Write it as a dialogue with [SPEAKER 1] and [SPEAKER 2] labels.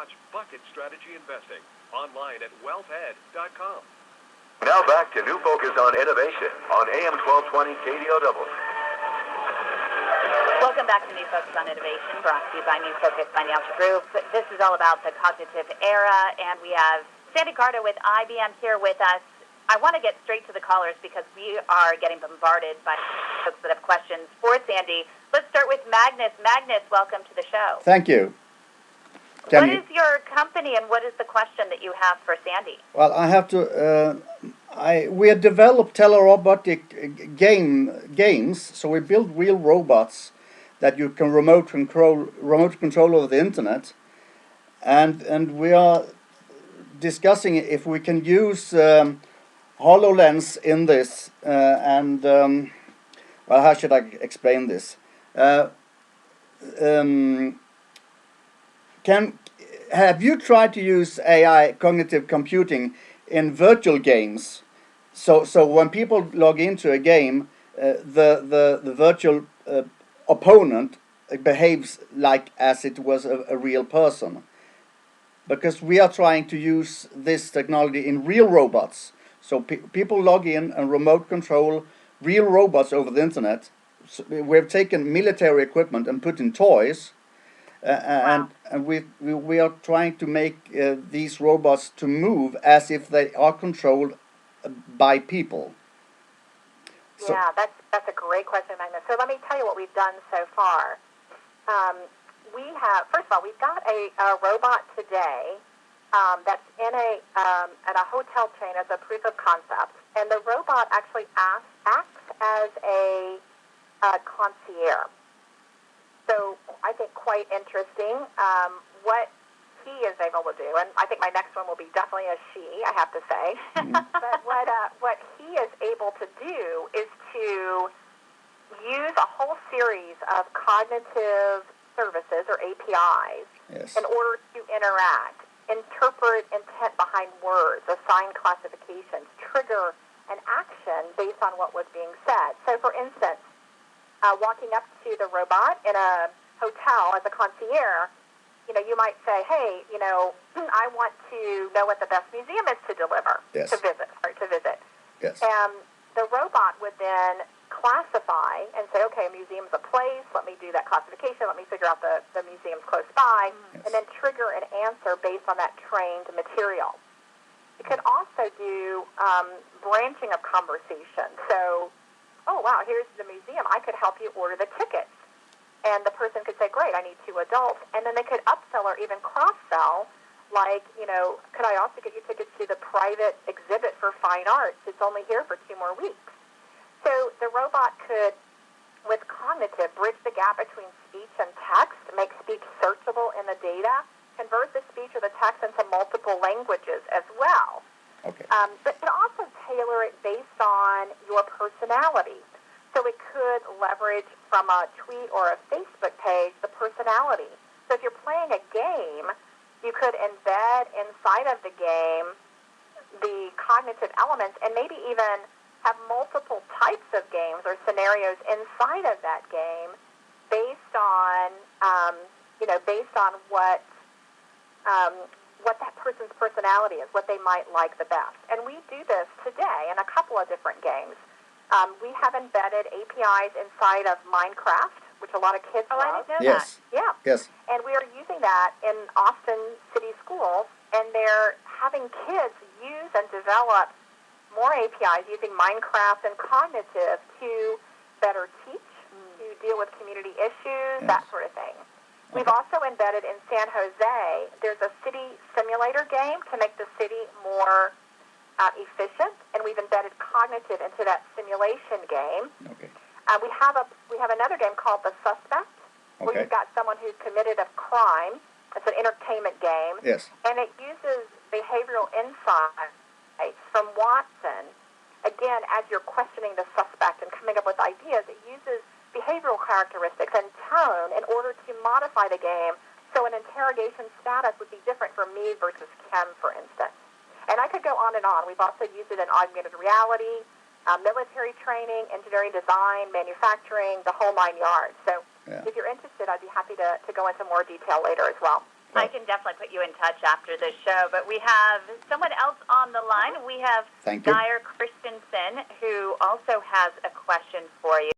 [SPEAKER 1] Watch Bucket Strategy Investing online at wealthhead.com.
[SPEAKER 2] Now back to New Focus on Innovation on AM 1220 KDOW.
[SPEAKER 3] Welcome back to New Focus on Innovation, brought to you by New Focus Financial Group. This is all about the cognitive era, and we have Sandy Carter with IBM here with us. I want to get straight to the callers because we are getting bombarded by folks that have questions for Sandy. Let's start with Magnus. Magnus, welcome to the show.
[SPEAKER 4] Thank you.
[SPEAKER 3] What is your company and what is the question that you have for Sandy?
[SPEAKER 4] Well, I have to. We have developed telerobotic games, so we build real robots that you can remote control over the internet, and we are discussing if we can use HoloLens in this. Well, how should I explain this? Have you tried to use AI, cognitive computing, in virtual games? So when people log into a game, the virtual opponent behaves like as it was a real person. Because we are trying to use this technology in real robots. So people log in and remote control real robots over the internet. So we've taken military equipment and put in toys.
[SPEAKER 3] Wow.
[SPEAKER 4] And we are trying to make these robots to move as if they are controlled by people. So,
[SPEAKER 5] yeah, that's a great question, Magnus. So let me tell you what we've done so far. We have, first of all, we've got a robot today that's in at a hotel chain as a proof of concept, and the robot actually acts as a concierge. So I think quite interesting what he is able to do, and I think my next one will be definitely a she, I have to say. But what he is able to do is to use a whole series of cognitive services or APIs
[SPEAKER 4] yes.
[SPEAKER 5] in order to interact, interpret intent behind words, assign classifications, trigger an action based on what was being said. So, for instance, walking up to the robot in a hotel as a concierge, you might say, hey, I want to know what the best museum is to visit.
[SPEAKER 4] Yes.
[SPEAKER 5] And the robot would then classify and say, okay, a museum's a place, let me do that classification, let me figure out the museums close by,
[SPEAKER 4] yes.
[SPEAKER 5] and then trigger an answer based on that trained material. It could also do branching of conversation. So, oh, wow, here's the museum. I could help you order the tickets. And the person could say, great, I need 2 adults. And then they could upsell or even cross-sell, like, could I also get you tickets to the private exhibit for fine arts? It's only here for 2 more weeks. So the robot could, with cognitive, bridge the gap between speech and text, make speech searchable in the data, convert the speech or the text into multiple languages as well.
[SPEAKER 4] Okay.
[SPEAKER 5] But it could also tailor it based on your personality. So it could leverage from a tweet or a Facebook page the personality. So if you're playing a game, you could embed inside of the game the cognitive elements and maybe even have multiple types of games or scenarios inside of that game based on, what that person's personality is, what they might like the best. And we do this today in a couple of different games. We have embedded APIs inside of Minecraft, which a lot of kids love.
[SPEAKER 3] I didn't know
[SPEAKER 4] Yes.
[SPEAKER 3] that.
[SPEAKER 5] Yeah.
[SPEAKER 4] Yes.
[SPEAKER 5] And we are using that in Austin city schools, and they're having kids use and develop more APIs using Minecraft and cognitive to better teach, to deal with community issues, that sort of thing. We've also embedded in San Jose, there's a city simulator game to make the city more efficient, and we've embedded cognitive into that simulation game.
[SPEAKER 4] Okay.
[SPEAKER 5] We have another game called The Suspect, where you've got someone who's committed a crime. It's an entertainment game.
[SPEAKER 4] Yes.
[SPEAKER 5] And it uses behavioral insights from Watson. Again, as you're questioning the suspect and coming up with ideas, it uses behavioral characteristics and tone in order to modify the game so an interrogation status would be different for me versus Kim, for instance. And I could go on and on. We've also used it in augmented reality, military training, engineering design, manufacturing, the whole 9 yards. So if you're interested, I'd be happy to go into more detail later as well.
[SPEAKER 3] I can definitely put you in touch after the show, but we have someone else on the line. We have
[SPEAKER 4] Thank you.
[SPEAKER 3] Geir Christensen, who also has a question for you.